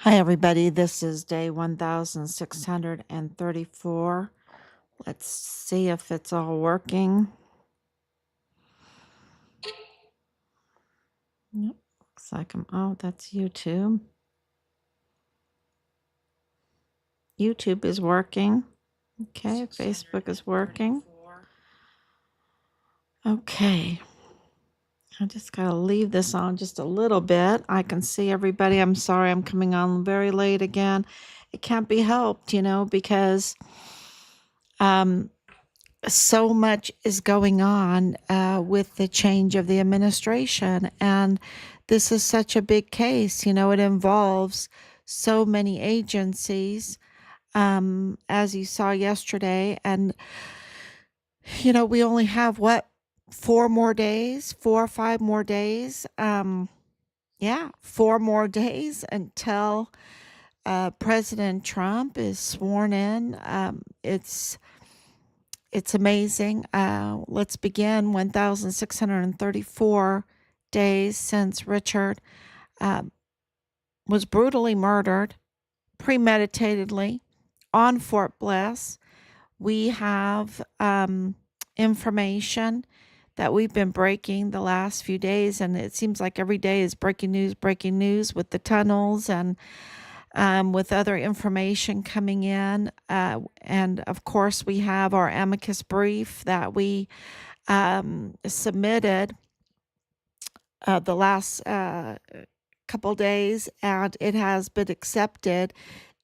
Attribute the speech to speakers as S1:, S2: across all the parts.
S1: Hi, everybody. This is day 1634. Let's see if it's all working. Yep, looks like oh, that's YouTube. YouTube is working. Okay, Facebook is working. Okay. I just got to leave this on just a little bit. I can see everybody. I'm sorry I'm coming on very late again. It can't be helped, because so much is going on with the change of the administration. And this is such a big case. It involves so many agencies, as you saw yesterday. And, we only have 4 or 5 more days. 4 more days until President Trump is sworn in. It's amazing. Let's begin 1,634 days since Richard was brutally murdered, premeditatedly, on Fort Bliss. We have information that we've been breaking the last few days, and it seems like every day is breaking news with the tunnels and with other information coming in. And of course, we have our amicus brief that we submitted the last couple days, and it has been accepted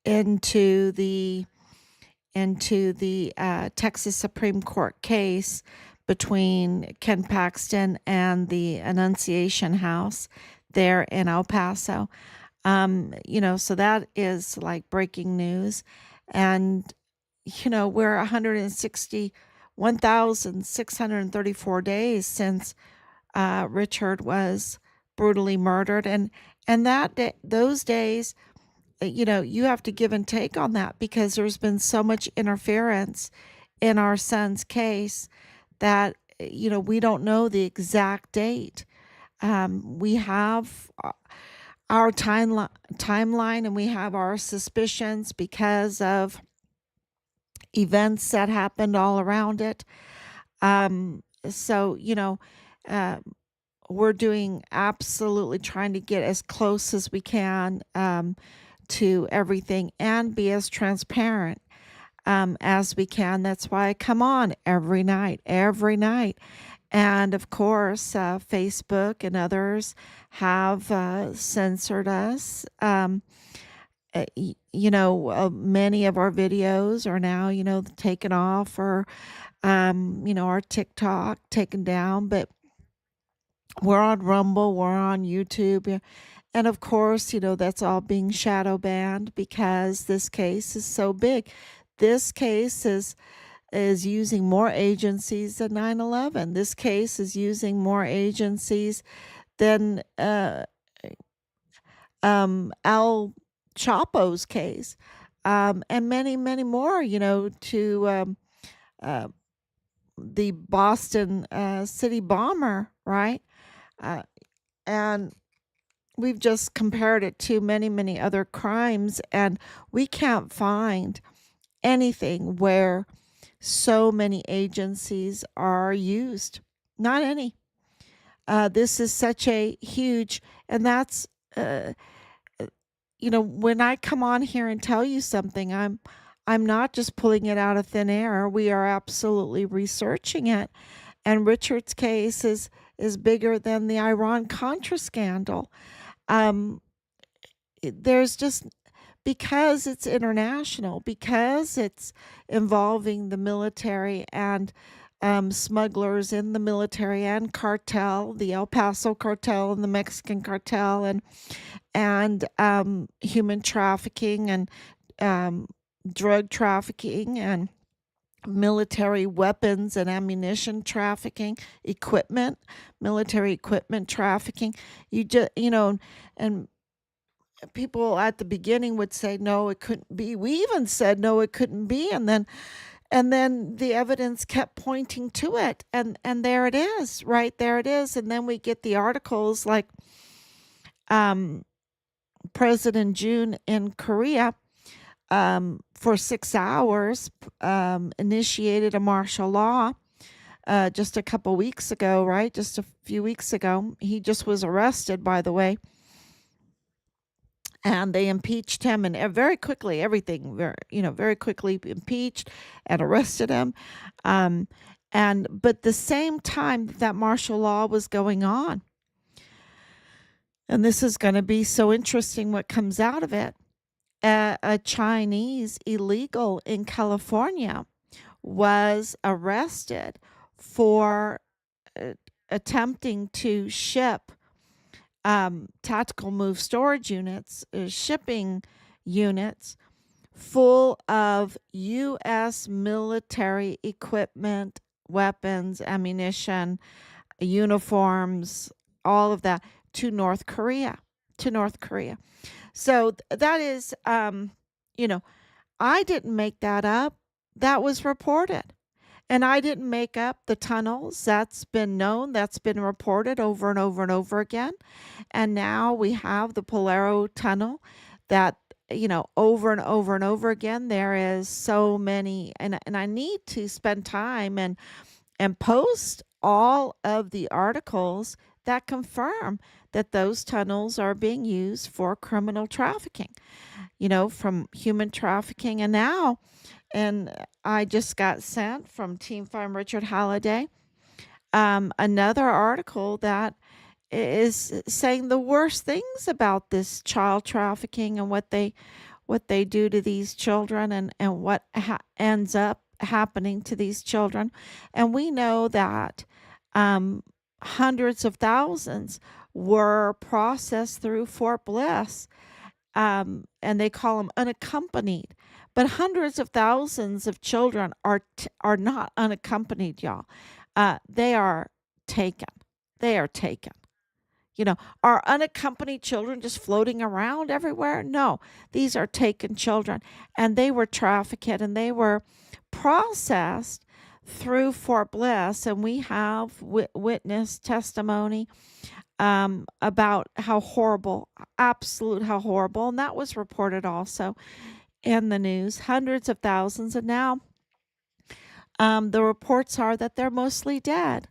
S1: into the Texas Supreme Court case between Ken Paxton and the Annunciation House there in El Paso. So that is like breaking news. And, we're 1,634 days since Richard was brutally murdered. And those days, you have to give and take on that, because there's been so much interference in our son's case that, we don't know the exact date. We have our timeline, and we have our suspicions because of events that happened all around it. So, we're doing absolutely trying to get as close as we can to everything and be as transparent as we can. That's why I come on every night. And of course, Facebook and others have censored us. Many of our videos are now, taken off, or, our TikTok taken down, but we're on Rumble, we're on YouTube. And of course, that's all being shadow banned because this case is so big. This case is using more agencies than 9/11. This case is using more agencies than Al Chapo's case, and many, many more, to the Boston city bomber, right? And we've just compared it to many, many other crimes, and we can't find anything where so many agencies are used. Not any. This is such a huge, and that's, when I come on here and tell you something, I'm not just pulling it out of thin air. We are absolutely researching it. And Richard's case is bigger than the Iran-Contra scandal. There's just, because it's international, because it's involving the military and smugglers in the military and cartel, the El Paso cartel and the Mexican cartel, and human trafficking and drug trafficking and military weapons and ammunition trafficking, military equipment trafficking. And people at the beginning would say, no, it couldn't be. We even said, no, it couldn't be. And then the evidence kept pointing to it. And there it is, right there it is. And then we get the articles like, President Jun in Korea, for 6 hours, initiated a martial law just a couple weeks ago, right? Just a few weeks ago. He just was arrested, by the way, and they impeached him, and very quickly, everything, very quickly impeached and arrested him. Um, but the same time that martial law was going on, and this is going to be so interesting what comes out of it. A Chinese illegal in California was arrested for uh, attempting to ship tactical move storage units, shipping units full of U.S. military equipment, weapons, ammunition, uniforms, all of that to North Korea. To North Korea. So that is, you know, I didn't make that up. That was reported. And I didn't make up the tunnels. That's been known. That's been reported over and over and over again. And now we have the Polaro Tunnel that, over and over and over again. There is so many, and I need to spend time and post all of the articles that confirm that those tunnels are being used for criminal trafficking, from human trafficking. And I just got sent from Team Farm Richard Halliday another article that is saying the worst things about this child trafficking and what they do to these children, and what ends up happening to these children. And we know that um, hundreds of thousands were processed through Fort Bliss, and they call them unaccompanied. But hundreds of thousands of children are not unaccompanied, y'all. They are taken. They are taken. Are unaccompanied children just floating around everywhere? No, these are taken children, and they were trafficked and they were processed through Fort Bliss. And we have witness testimony about how horrible, how horrible. And that was reported also in the news, hundreds of thousands. And now the reports are that they're mostly dead.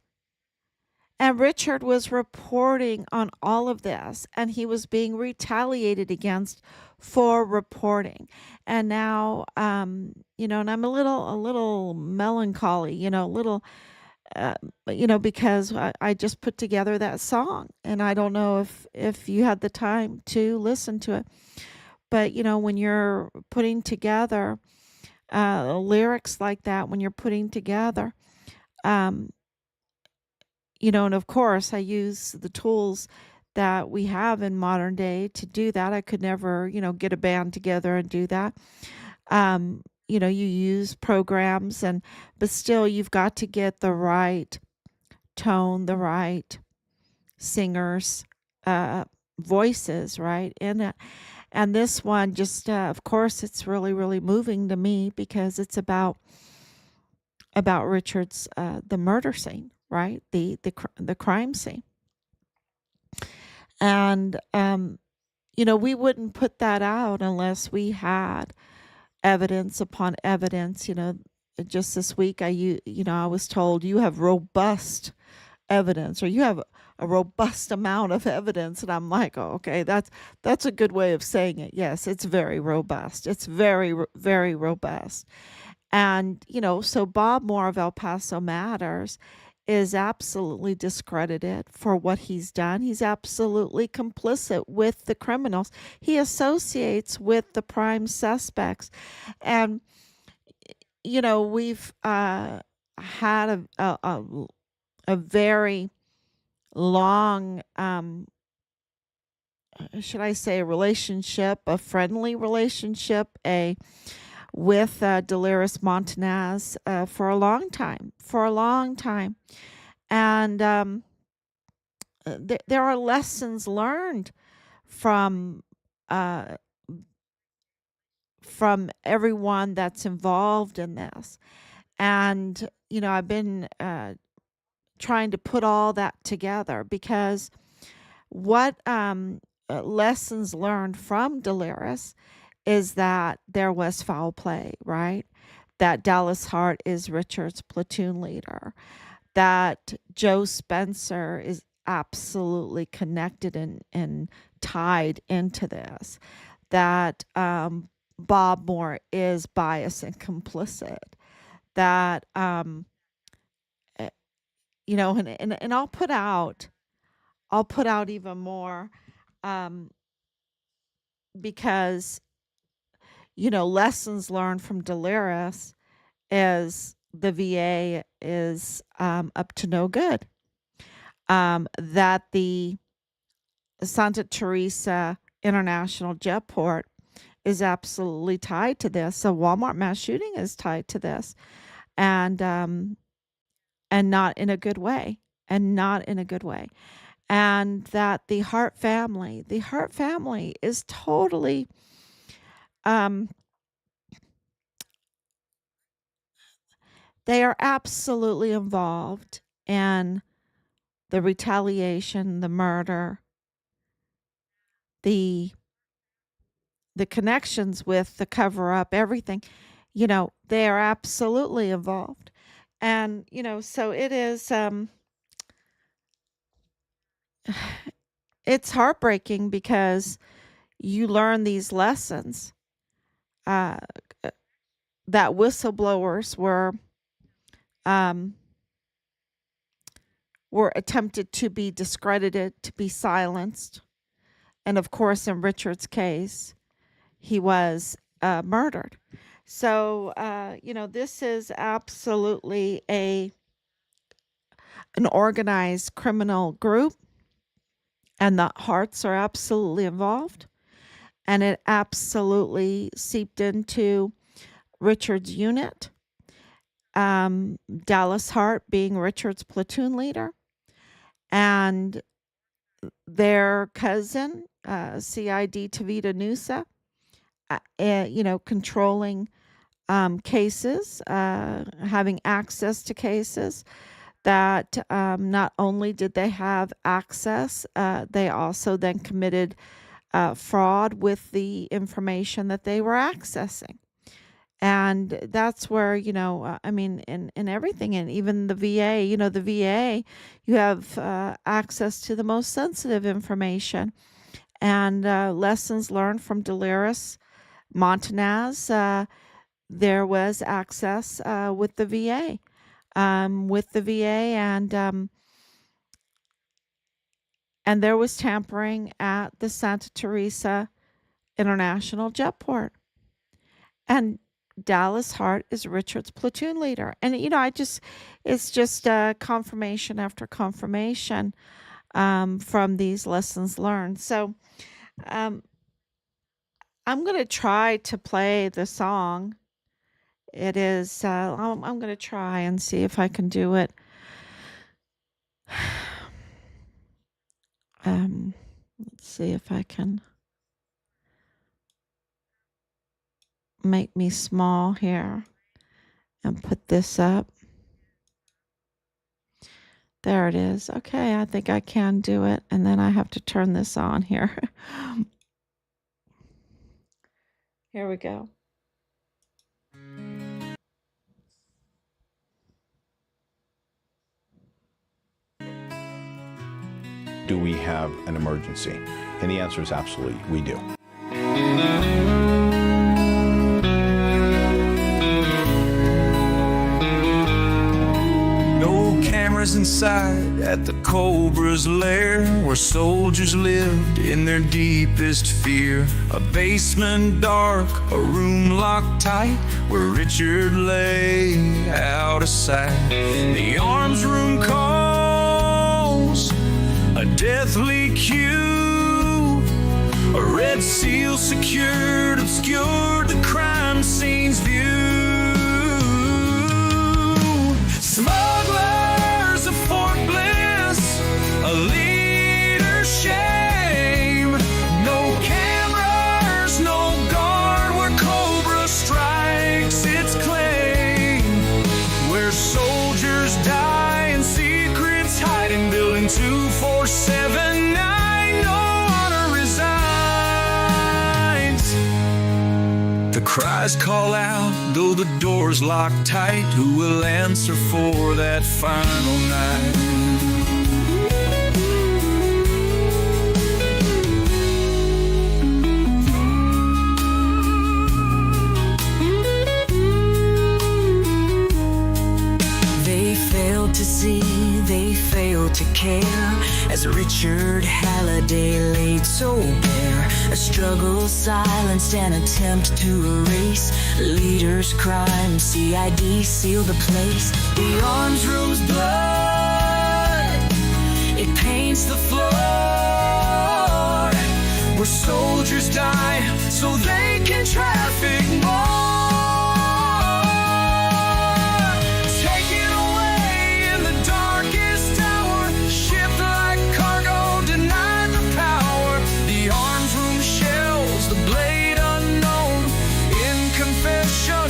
S1: And Richard was reporting on all of this, and he was being retaliated against for reporting. And now, and I'm a little melancholy, a little, uh, because I just put together that song, and I don't know if you had the time to listen to it. But when you're putting together lyrics like that, when you're putting together, um, and of course, I use the tools that we have in modern day to do that. I could never, get a band together and do that. You use programs, but still you've got to get the right tone, the right singers, voices, right? And this one just, of course, it's really, really moving to me because it's about Richard's, the murder scene, right? The crime scene. And, we wouldn't put that out unless we had evidence upon evidence. Just this week, I was told you have robust evidence, or you have a robust amount of evidence. And I'm like, oh, okay, that's a good way of saying it. Yes, it's very robust. It's very, very robust. And, so Bob Moore of El Paso Matters is absolutely discredited for what he's done. He's absolutely complicit with the criminals. He associates with the prime suspects. And, we've had a very long, should I say, a relationship, a friendly relationship, with Dolores Montanez for a long time. And there are lessons learned from uh, from everyone that's involved in this. And, I've been trying to put all that together because what lessons learned from Delirious is that there was foul play, right? That Dallas Hart is Richard's platoon leader, that Joe Spencer is absolutely connected and tied into this, that Bob Moore is biased and complicit, that eh, and I'll put out even more, um, because lessons learned from Delirious is the VA is up to no good. That the Santa Teresa International Jetport is absolutely tied to this. So Walmart mass shooting is tied to this, and not in a good way, and not in a good way. And that the Hart family is totally, they are absolutely involved in the retaliation, the murder, the connections with the cover up, everything. They are absolutely involved. And so it is, it's heartbreaking because you learn these lessons, uh, that whistleblowers were attempted to be discredited, to be silenced. And of course, in Richard's case, he was murdered. So, this is absolutely an organized criminal group, and the Harts are absolutely involved. And it absolutely seeped into Richard's unit. Dallas Hart being Richard's platoon leader, and their cousin, CID Tavita Nusa, controlling cases, having access to cases. That not only did they have access, they also then committed fraud with the information that they were accessing. And that's where, in everything, and even the VA, the VA, you have access to the most sensitive information. And lessons learned from Delirious, Montanez, there was access with the VA. And there was tampering at the Santa Teresa International Jetport. And Dallas Hart is Richard's platoon leader. And, it's just confirmation after confirmation from these lessons learned. So I'm going to try to play the song. It is, I'm going to try and see if I can do it. Let's see if I can make me small here and put this up. There it is. Okay, I think I can do it. And then I have to turn this on here. Here we go.
S2: Do we have an emergency? And the answer is absolutely, we do.
S3: No cameras inside at the Cobra's lair, where soldiers lived in their deepest fear. A basement dark, a room locked tight, where Richard lay out of sight. The arms room calls a deathly cue. A red seal secured, obscured the crime scene's view. Smugglers of Fort Bliss, a leader's shame. No cameras, no guard, where Cobra strikes its claim. Where soldiers die and secrets hide in building 2479. No honor resigns. Cries call out, though the door's locked tight. Who will answer for that final night?
S4: They failed to see, they failed to care, as Richard Halliday laid so bare. A struggle silenced, an attempt to erase leaders' crime. CID sealed the place. The arms rose blood, it paints the floor, where soldiers die so they can traffic more.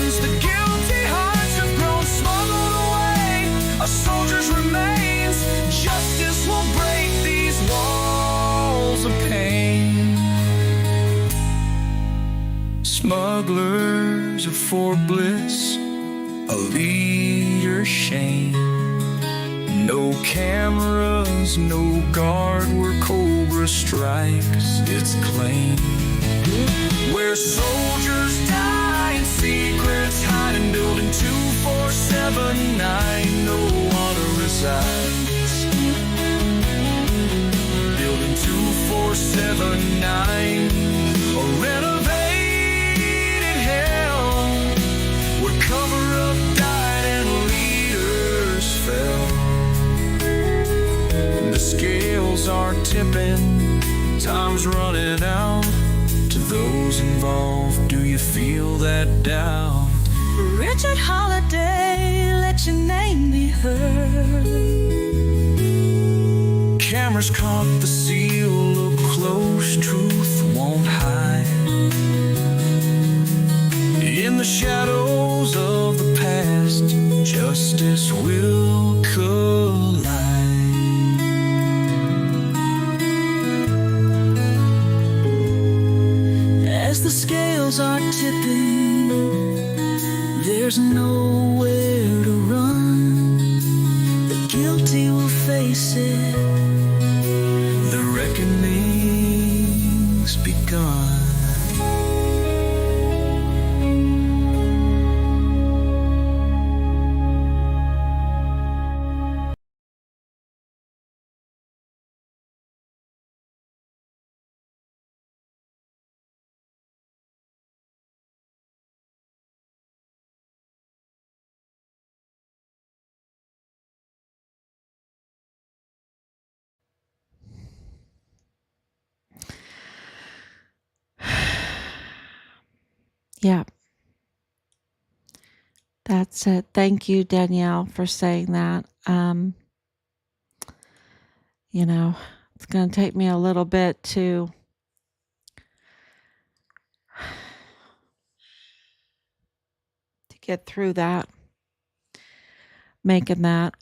S4: The guilty hearts have grown smuggled away. A soldier's remains, justice will break these walls of pain. Smugglers are for bliss, a leader's shame. No cameras, no guard where Cobra strikes its claim. Where soldiers die and secrets hide in building 2479, no one resides. Building 2479, a renovated hell where cover-up died and leaders fell. The scales are tipping, time's running out. To those involved, do you feel that doubt? Richard Halliday, let your name be heard. Cameras caught the seal, look close, truth won't hide. In the shadows of the past, justice will collide. As the scales are tipping, there's nowhere to run. The guilty will face it, the reckoning's begun.
S1: Yeah, that's it. Thank you, Danielle, for saying that. It's going to take me a little bit to get through that, making that,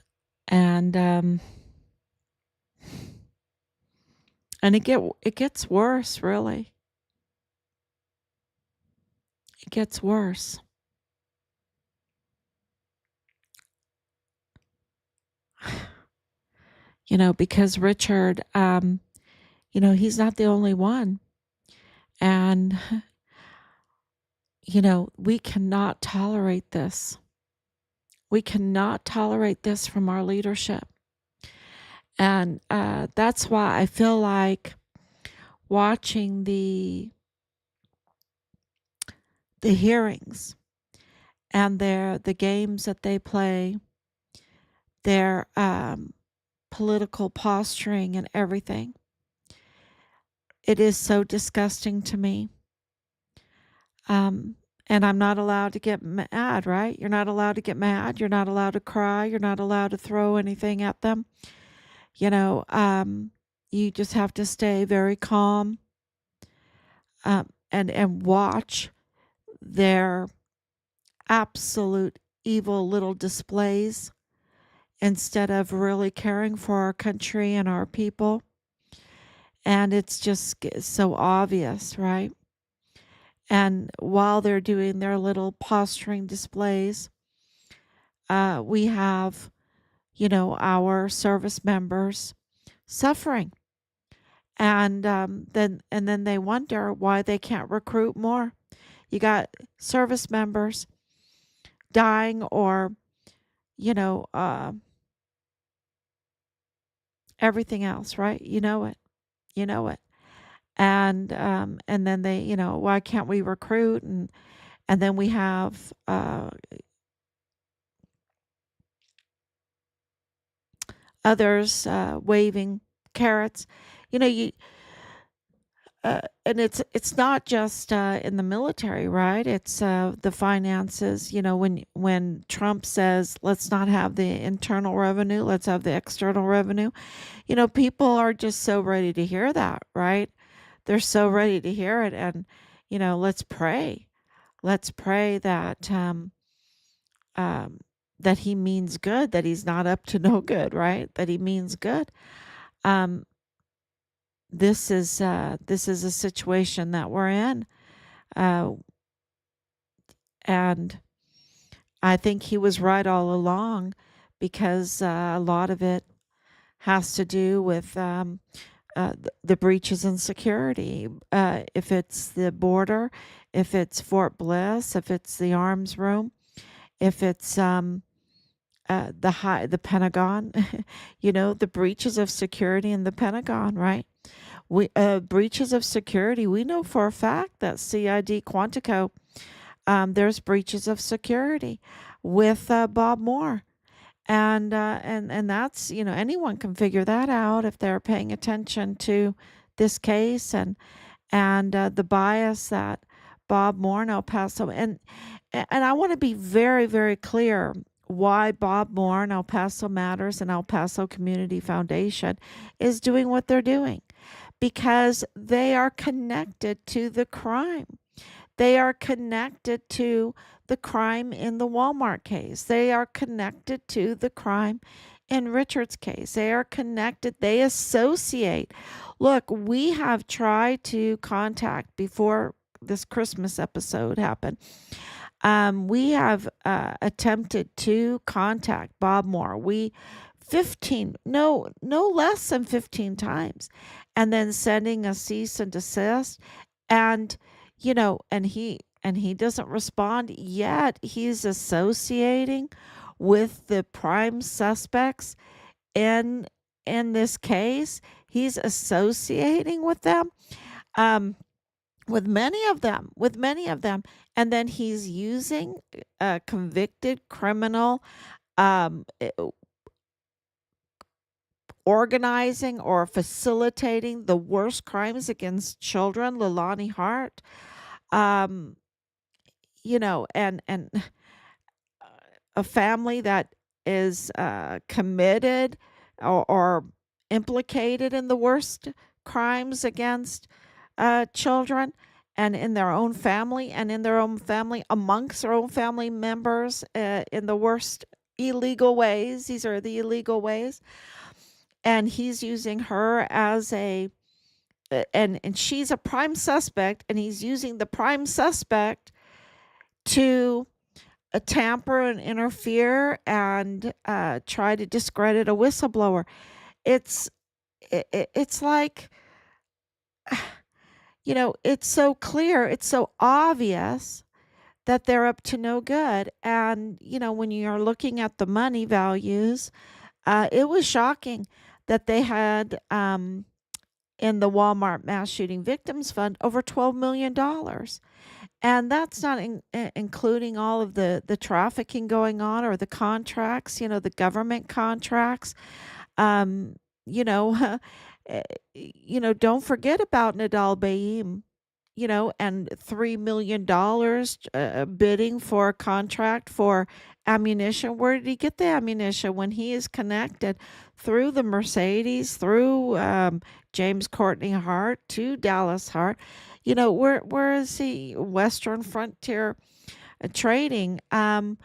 S1: and it gets worse, really. It gets worse. Because Richard, he's not the only one. And, we cannot tolerate this. We cannot tolerate this from our leadership. And that's why I feel like watching the hearings and the games that they play, their political posturing and everything. It is so disgusting to me. And I'm not allowed to get mad, right? You're not allowed to get mad. You're not allowed to cry. You're not allowed to throw anything at them. You just have to stay very calm and watch their absolute evil little displays instead of really caring for our country and our people. And it's just so obvious, right? And while they're doing their little posturing displays, we have, our service members suffering. And then they wonder why they can't recruit more. You got service members dying, or you know uh, everything else, right? You know it. And then they, why can't we recruit? And then we have others waving carrots. You know, you and it's not just in the military, right? It's the finances. When Trump says, "Let's not have the internal revenue, let's have the external revenue," people are just so ready to hear that, right? They're so ready to hear it, and let's pray. Let's pray um, that he means good, that he's not up to no good, right? That he means good. Um, this is a situation that we're in, uh, and I think he was right all along, because a lot of it has to do with the breaches in security. If it's the border, if it's Fort Bliss, if it's the arms room, if it's the Pentagon, the breaches of security in the Pentagon, right? We breaches of security. We know for a fact that CID Quantico, there's breaches of security with Bob Moore. And that's, anyone can figure that out if they're paying attention to this case, and the bias that Bob Moore in El Paso. And I want to be very, very clear why Bob Moore and El Paso Matters and El Paso Community Foundation is doing what they're doing, because they are connected to the crime. They are connected to the crime in the Walmart case. They are connected to the crime in Richard's case. They are connected. They associate. Look, we have tried to contact, before this Christmas episode happened, we have attempted to contact Bob Moore. We 15, no less than 15 times, and then sending a cease and desist. And and he doesn't respond, yet he's associating with the prime suspects in this case. He's associating with them, um with many of them, and then he's using a convicted criminal, um organizing or facilitating the worst crimes against children, Lilani Hart, um, and a family that is committed, or implicated in the worst crimes against children, and in their own family, amongst their own family members, in the worst illegal ways. These are the illegal ways. And he's using her as and she's a prime suspect, and he's using the prime suspect to tamper and interfere, and try to discredit a whistleblower. It's like, it's so clear, it's so obvious that they're up to no good. And when you're looking at the money values, it was shocking that they had, in the Walmart Mass Shooting Victims Fund, over $12 million. And that's not including all of the trafficking going on, or the contracts, the government contracts. Um, you know, don't forget about Nadal Baim, and $3 million bidding for a contract for ammunition. Where did he get the ammunition when he is connected through the Mercedes, through James Courtney Hart to Dallas Hart? Where is he? Western Frontier Trading. And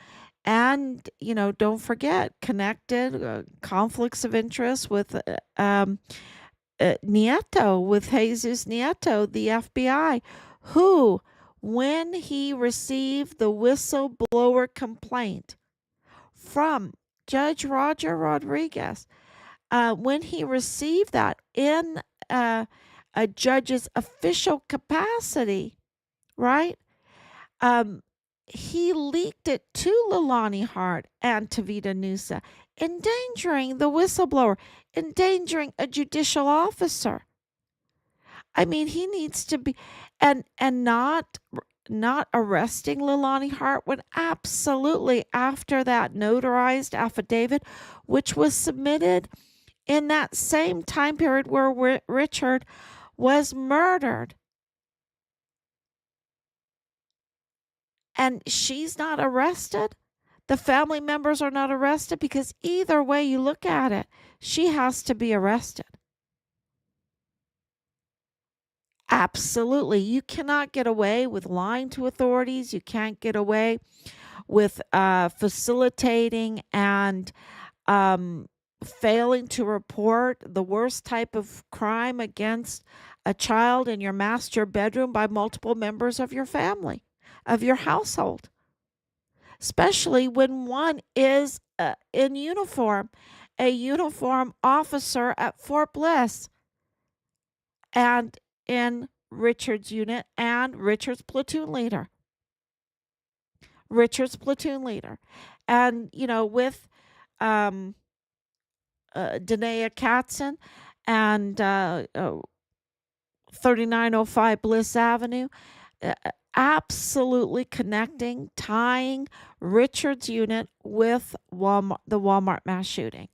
S1: don't forget, connected conflicts of interest with Nieto, with Jesus Nieto, the FBI, who when he received the whistleblower complaint from Judge Roger Rodriguez, when he received that in a judge's official capacity, right? Um, he leaked it to Leilani Hart and Tavita Nusa, endangering the whistleblower, endangering a judicial officer. I mean, he needs to be, and not arresting Leilani Hart when absolutely after that notarized affidavit, which was submitted in that same time period where Richard was murdered. And she's not arrested. The family members are not arrested because either way you look at it, she has to be arrested. Absolutely. You cannot get away with lying to authorities. You can't get away with facilitating and failing to report the worst type of crime against a child in your master bedroom by multiple members of your family, of your household, especially when one is in uniform, a uniform officer at Fort Bliss and in Richard's unit and Richard's platoon leader. Richard's platoon leader. And, with Danae Katzen and 3905 Bliss Avenue, absolutely connecting, tying Richard's unit with the Walmart mass shooting.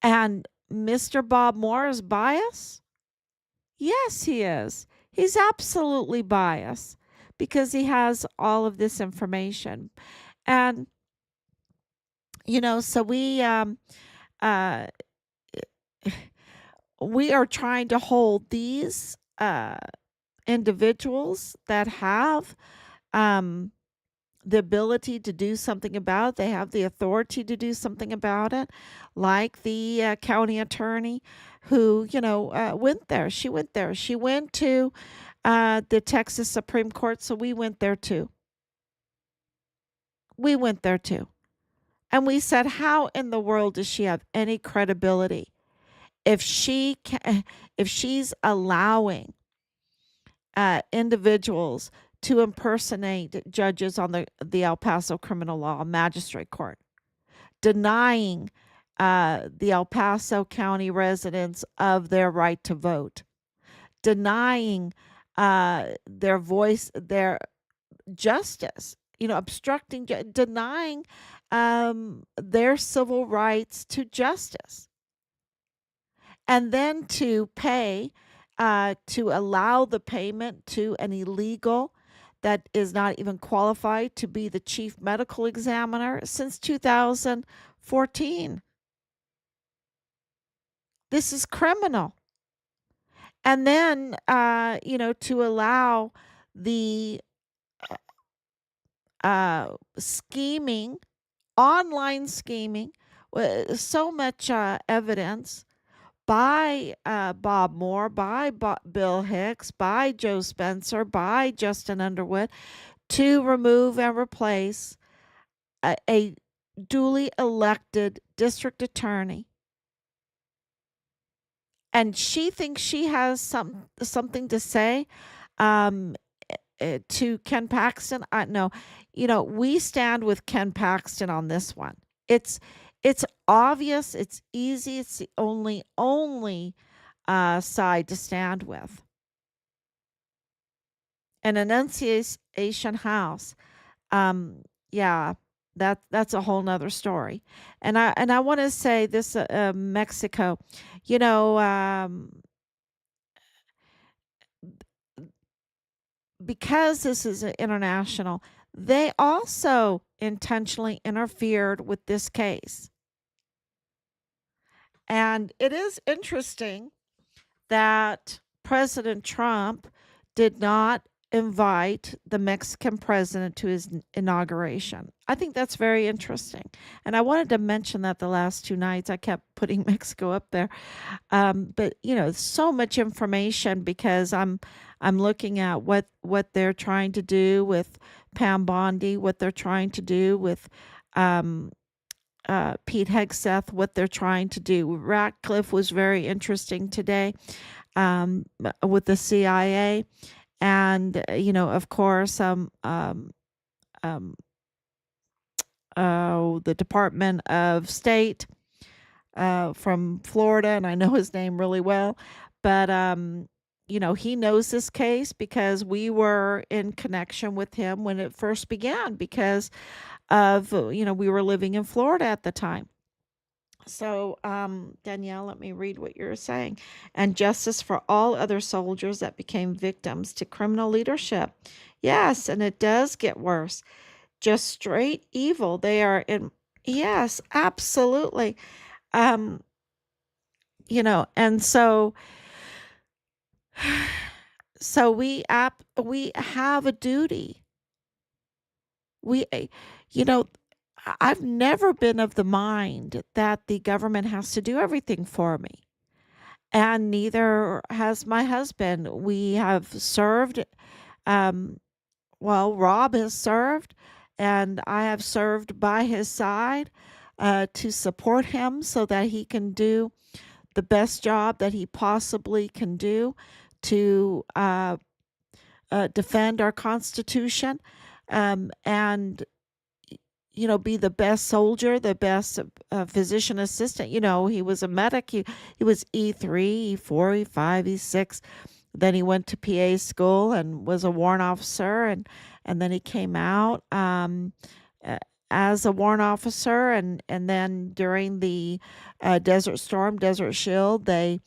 S1: And Mr. Bob Moore is biased? Yes, he is. He's absolutely biased because he has all of this information. And, so uh, we are trying to hold these individuals that have the ability to do something about it. They have the authority to do something about it, like the county attorney who, went there. She went there. She went to the Texas Supreme Court, so we went there too. We went there too. And we said, how in the world does she have any credibility if she's allowing individuals to impersonate judges on the El Paso Criminal Law Magistrate Court, denying the El Paso County residents of their right to vote, denying their voice, their justice, obstructing, denying their civil rights to justice, and then to pay, to allow the payment to an illegal that is not even qualified to be the chief medical examiner since 2014. This is criminal. And then, to allow the scheming, online scheming, so much evidence by Bob Moore, by Bill Hicks, by Joe Spencer, by Justin Underwood, to remove and replace a duly elected district attorney. And she thinks she has something to say to Ken Paxton. No, we stand with Ken Paxton on this one. It's obvious. It's easy. It's the only side to stand with. An Annunciation House. Yeah, that's a whole nother story. And I want to say this, Mexico, because this is international, they also intentionally interfered with this case. And it is interesting that President Trump did not invite the Mexican president to his inauguration. I think that's very interesting. And I wanted to mention that the last two nights I kept putting Mexico up there. But so much information because I'm looking at what they're trying to do with Pam Bondi, what they're trying to do with um, Pete Hegseth, what they're trying to do. Ratcliffe was very interesting today with the CIA, and of course, um, the Department of State from Florida, and I know his name really well, but he knows this case because we were in connection with him when it first began because of we were living in Florida at the time. So, Danielle, let me read what you're saying. And justice for all other soldiers that became victims to criminal leadership. Yes, and it does get worse. Just straight evil. They are in, yes, absolutely. Um, and so we have a duty. We, you know, I've never been of the mind that the government has to do everything for me. And neither has my husband. We have served, um, well, Rob has served, and I have served by his side to support him so that he can do the best job that he possibly can do to defend our Constitution, and be the best soldier, the best physician assistant. He was a medic. He was E3, E4, E5, E6. Then he went to PA school and was a warrant officer, and then he came out uh, as a warrant officer, and then during the Desert Storm, Desert Shield, they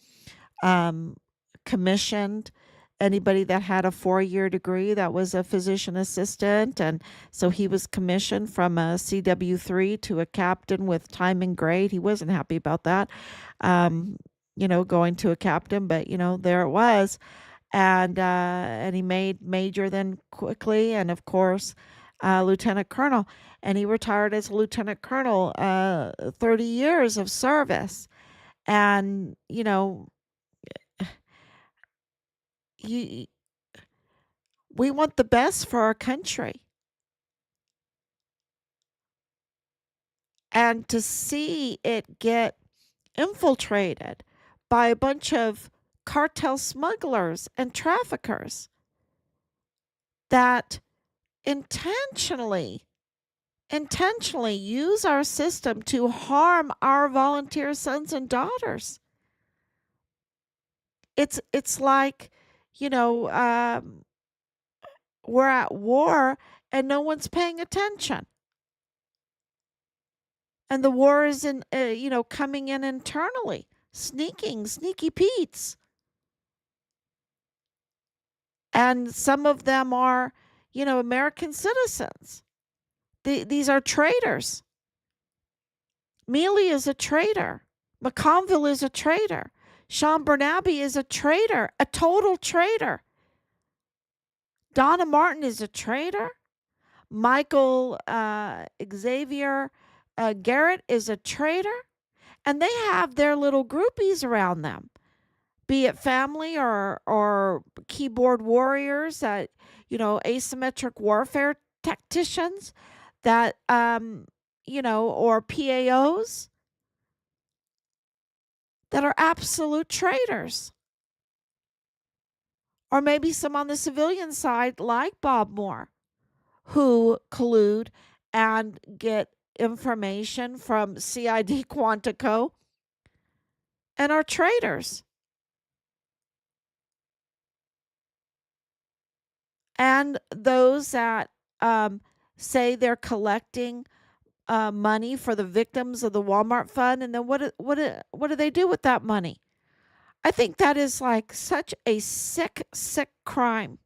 S1: um, commissioned anybody that had a 4-year degree that was a physician assistant. And so he was commissioned from a CW3 to a captain with time and grade. He wasn't happy about that, going to a captain, but there it was. And he made major then quickly, and of course, lieutenant colonel. And he retired as a lieutenant colonel, 30 years of service. And you we want the best for our country. And to see it get infiltrated by a bunch of cartel smugglers and traffickers that intentionally use our system to harm our volunteer sons and daughters. It's like, you know, um, we're at war and no one's paying attention. And the war is coming in internally, sneaky Pete's. And some of them are, American citizens. These are traitors. Mealy is a traitor. McConville is a traitor. Sean Bernabe is a traitor, a total traitor. Donna Martin is a traitor. Michael Xavier Garrett is a traitor. And they have their little groupies around them, be it family or keyboard warriors that, asymmetric warfare tacticians that, or PAOs that are absolute traitors. Or maybe some on the civilian side, like Bob Moore, who collude and get information from CID Quantico and are traitors. And those that say they're collecting money for the victims of the Walmart fund, and then what do they do with that money? I think that is like such a sick crime,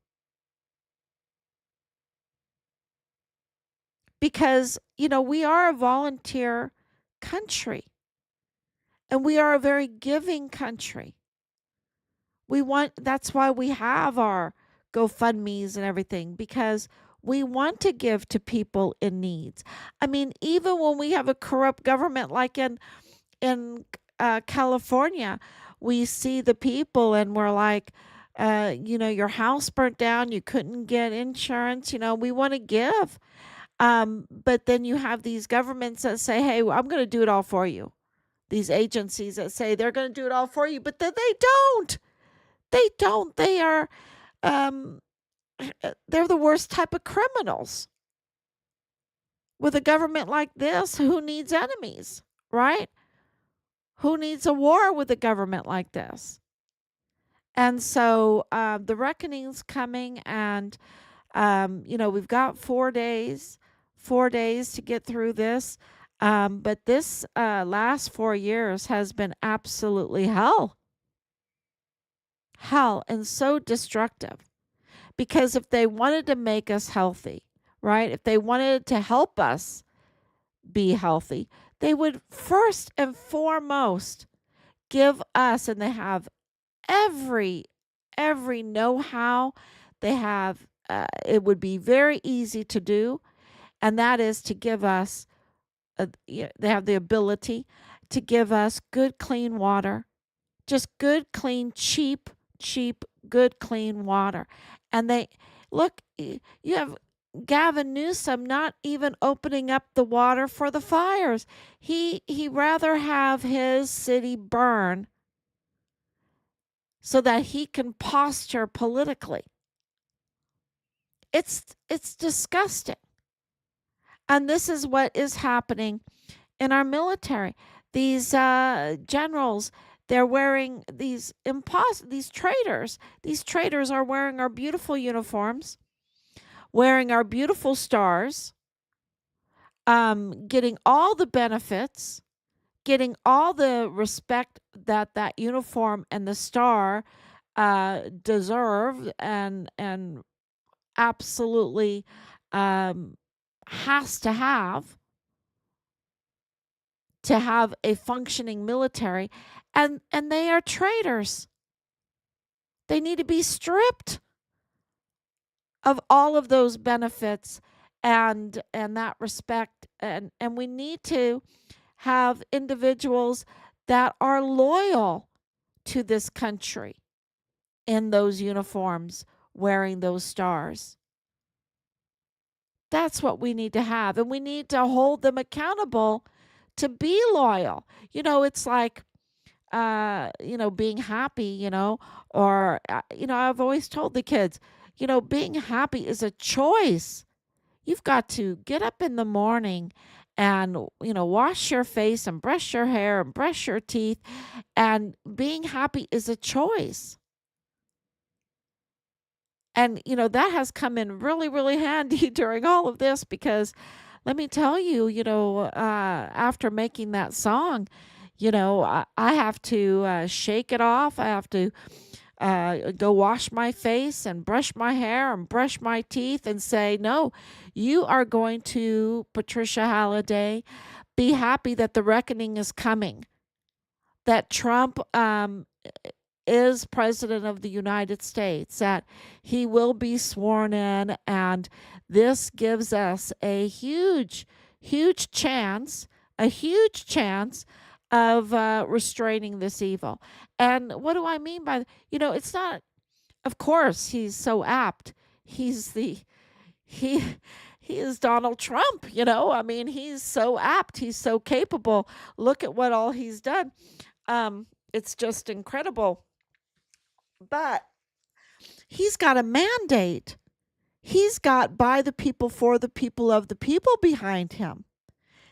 S1: because we are a volunteer country, and we are a very giving country. That's why we have our GoFundMe's and everything because we want to give to people in needs. I mean, even when we have a corrupt government like in California, we see the people and we're like, your house burnt down, you couldn't get insurance, we want to give. But then you have these governments that say, hey, I'm going to do it all for you. These agencies that say they're going to do it all for you, but then they don't. They don't. They are, um, they're the worst type of criminals. With a government like this, who needs enemies, right? Who needs a war with a government like this? And so the reckoning's coming, and we've got 4 days, 4 days to get through this. But this last 4 years has been absolutely hell, and so destructive. Because if they wanted to make us healthy, right? If they wanted to help us be healthy, they would first and foremost give us, and they have every know-how. They have it would be very easy to do, and that is to give us they have the ability to give us good clean water, just good clean cheap good clean water. And they look, you have Gavin Newsom not even opening up the water for the fires. He rather have his city burn so that he can posture politically. It's disgusting. And this is what is happening in our military. These generals, they're wearing these traitors. These traitors are wearing our beautiful uniforms, wearing our beautiful stars, getting all the benefits, getting all the respect that uniform and the star deserve, and absolutely has to have a functioning military, and they are traitors. They need to be stripped of all of those benefits and that respect, and we need to have individuals that are loyal to this country in those uniforms, wearing those stars. That's what we need to have, and we need to hold them accountable to be loyal. It's like, being happy, or, I've always told the kids, being happy is a choice. You've got to get up in the morning and, wash your face and brush your hair and brush your teeth. And being happy is a choice. And, that has come in really, really handy during all of this, because let me tell you, after making that song, I have to shake it off. I have to go wash my face and brush my hair and brush my teeth and say, no, you are going to, Patricia Halliday, be happy that the reckoning is coming, that Trump is president of the United States, that he will be sworn in, and this gives us a huge chance of restraining this evil. And what do I mean by, it's not, of course, he's so apt. He is Donald Trump, I mean, he's so apt. He's so capable. Look at what all he's done. It's just incredible. But he's got a mandate. He's got by the people, for the people, of the people behind him.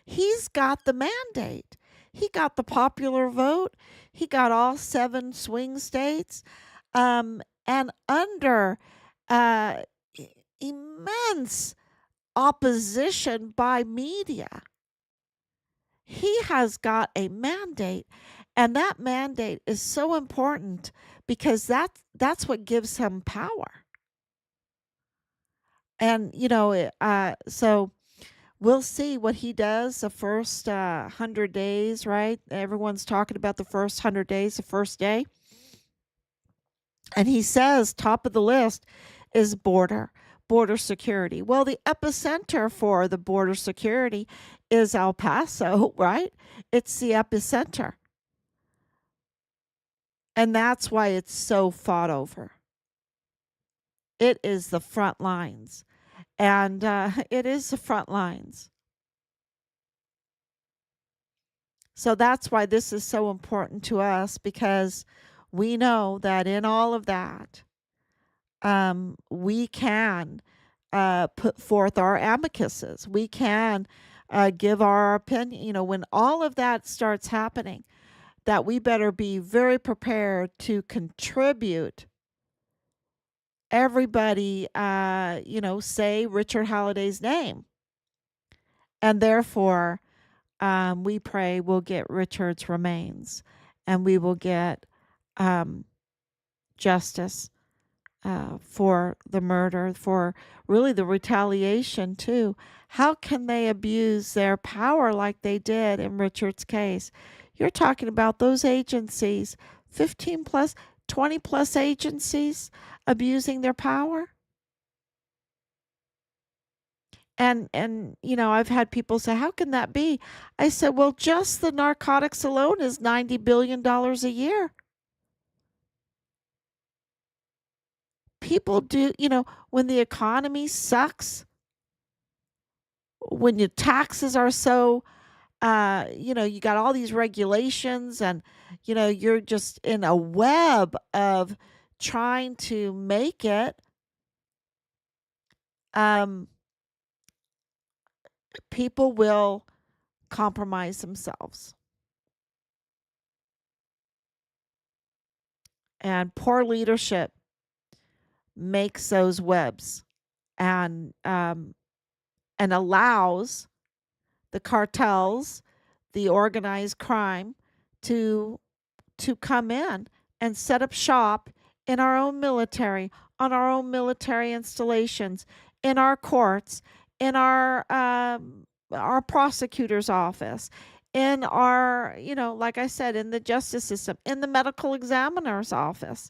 S1: He's got the mandate. He got the popular vote. He got all 7 swing states. And under immense opposition by media, he has got a mandate. And that mandate is so important, because that's what gives him power. And, so we'll see what he does the first 100 days, right? Everyone's talking about the first 100 days, the first day. And he says, top of the list is border security. Well, the epicenter for the border security is El Paso, right? It's the epicenter. And that's why it's so fought over. It is the front lines. And it is the front lines. So that's why this is so important to us, because we know that in all of that, we can put forth our amicuses. We can give our opinion. When all of that starts happening, that we better be very prepared to contribute. Everybody, say Richard Halliday's name. And therefore, we pray we'll get Richard's remains, and we will get justice for the murder, for really the retaliation too. How can they abuse their power like they did in Richard's case? You're talking about those agencies, 15 plus, 20 plus agencies abusing their power. And I've had people say, how can that be? I said, well, just the narcotics alone is $90 billion a year. People do, when the economy sucks, when your taxes are so, you got all these regulations, and, you're just in a web of trying to make it, people will compromise themselves. And poor leadership makes those webs, and allows the cartels, the organized crime, to come in and set up shop in our own military, on our own military installations, in our courts, in our prosecutor's office, in our, like I said, in the justice system, in the medical examiner's office,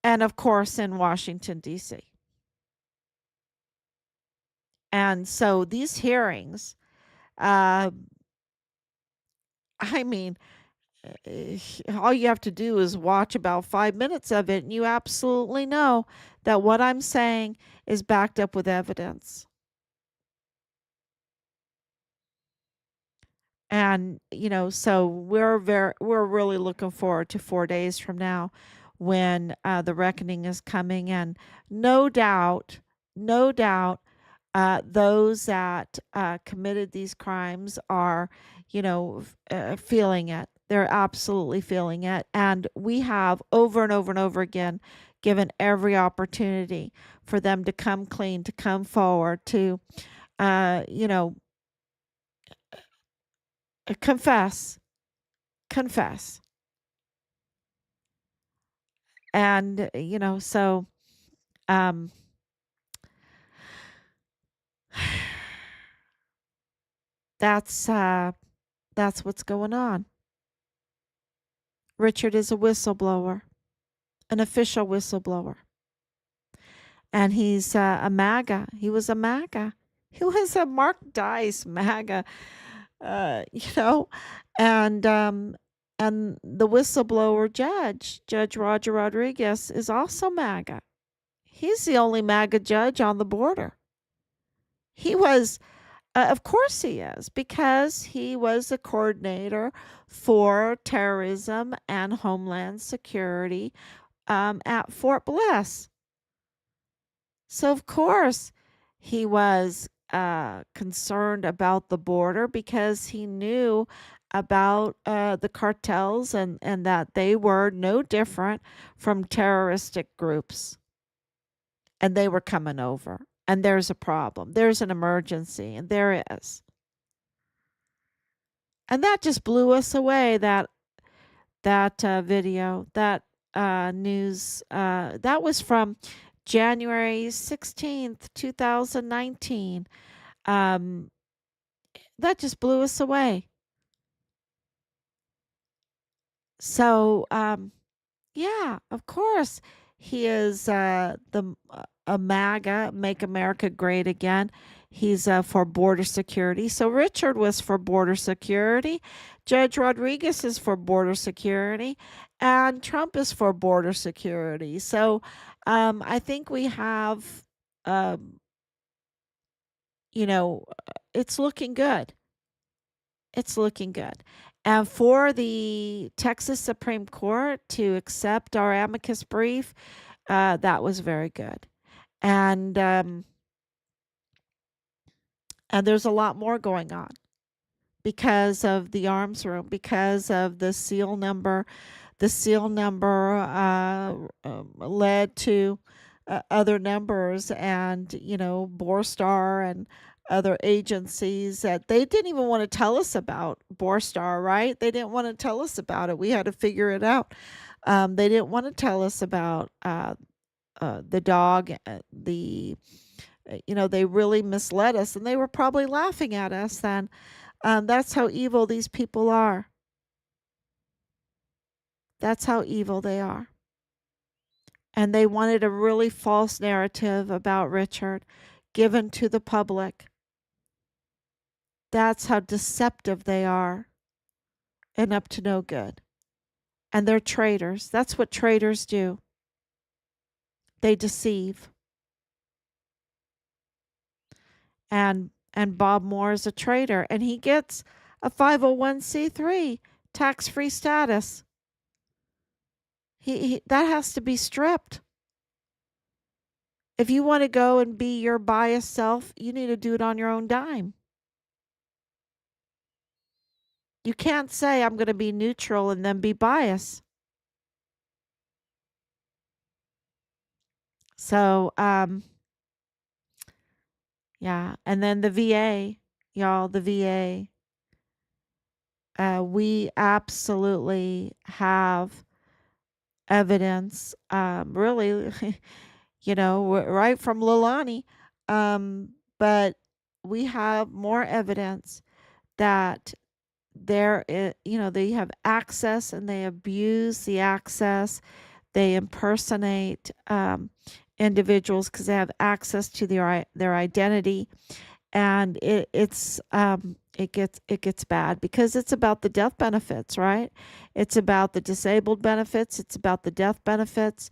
S1: and of course in Washington, D.C. And so these hearings, uh, I mean, all you have to do is watch about 5 minutes of it, and you absolutely know that what I'm saying is backed up with evidence. And so we're really looking forward to 4 days from now, when the reckoning is coming, and no doubt, no doubt, those that committed these crimes are, feeling it. They're absolutely feeling it. And we have over and over and over again given every opportunity for them to come clean, to come forward, to, confess, confess. And, so, um, that's what's going on. Richard is a whistleblower, an official whistleblower. And he's a MAGA. He was a MAGA. He was a Mark Dice MAGA, uh, you know, and the whistleblower Judge Roger Rodriguez, is also MAGA. He's the only MAGA judge on the border. He was, of course he is, because he was the coordinator for terrorism and homeland security at Fort Bliss. So, of course, he was concerned about the border, because he knew about the cartels, and that they were no different from terroristic groups. And they were coming over. And there's a problem. There's an emergency. And there is. And that just blew us away, that video, that news. That was from January 16th, 2019. Um, that just blew us away. So, Yeah, of course. He is a MAGA, Make America Great Again. He's for border security. So Richard was for border security. Judge Rodriguez is for border security. And Trump is for border security. So I think we have, um, you know, it's looking good. It's looking good. And for the Texas Supreme Court to accept our amicus brief, that was very good. And and there's a lot more going on because of the arms room, because of the seal number. The seal number led to other numbers, and Borstar and other agencies that they didn't even want to tell us about Borstar, right? They didn't want to tell us about it. We had to figure it out. They didn't want to tell us about the dog, they really misled us, and they were probably laughing at us then. That's how evil these people are. That's how evil they are. And they wanted a really false narrative about Richard given to the public. That's how deceptive they are and up to no good. And they're traitors. That's what traitors do. They deceive. And Bob Moore is a traitor, and he gets a 501c3 tax-free status. He that has to be stripped. If you want to go and be your biased self, you need to do it on your own dime. You can't say I'm going to be neutral and then be biased. So, yeah, and then the VA, y'all, the VA. We absolutely have evidence, really, right from Lilani. But we have more evidence that they have access, and they abuse the access. They impersonate individuals because they have access to their identity, and it gets bad because it's about the death benefits, right? It's about the disabled benefits. It's about the death benefits.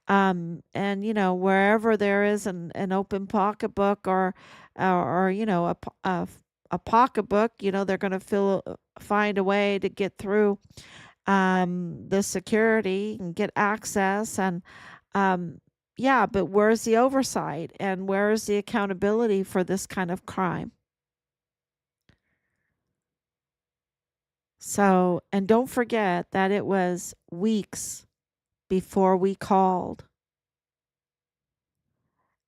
S1: And wherever there is an open pocketbook, or a pocketbook, they're going to find a way to get through the security and get access. And yeah, but where's the oversight, and where's the accountability for this kind of crime? So, and don't forget that it was weeks before we called.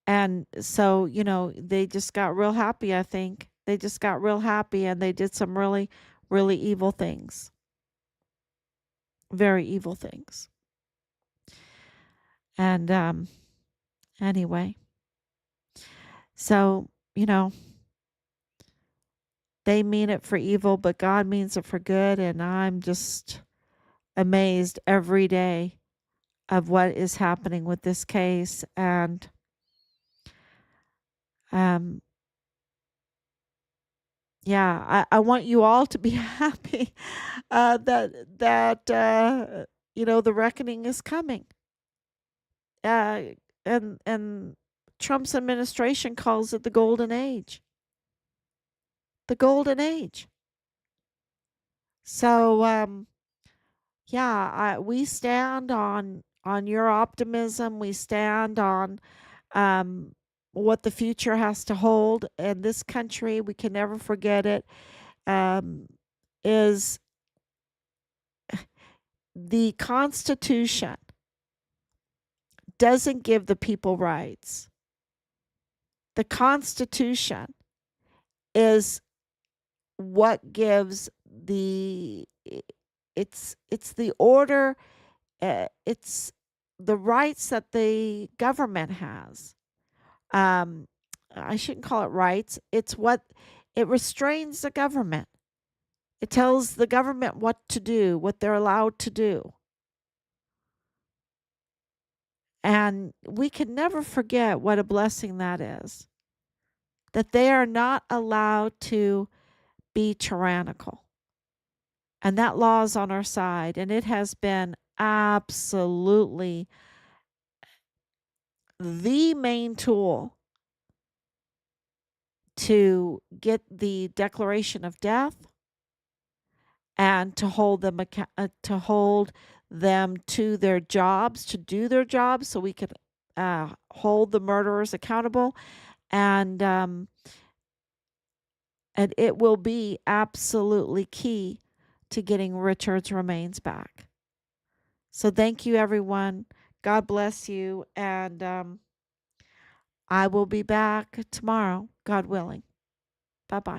S1: And so, they just got real happy, I think. They just got real happy, and they did some really, really evil things. Very evil things. And anyway, so, they mean it for evil, but God means it for good. And I'm just amazed every day of what is happening with this case. And yeah, I want you all to be happy that the reckoning is coming. And Trump's administration calls it the golden age. The golden age. So yeah, we stand on your optimism. We stand on what the future has to hold. And this country, we can never forget it, is the Constitution doesn't give the people rights. The Constitution is what gives it's the order, it's the rights that the government has. I shouldn't call it rights. It's what it restrains the government. It tells the government what to do, what they're allowed to do. And we can never forget what a blessing that is, that they are not allowed to be tyrannical. And that law is on our side. And it has been absolutely the main tool to get the declaration of death and to hold them to their jobs, to do their jobs, so we could hold the murderers accountable, and it will be absolutely key to getting Richard's remains back. So thank you, everyone. God bless you, and I will be back tomorrow, God willing. Bye bye.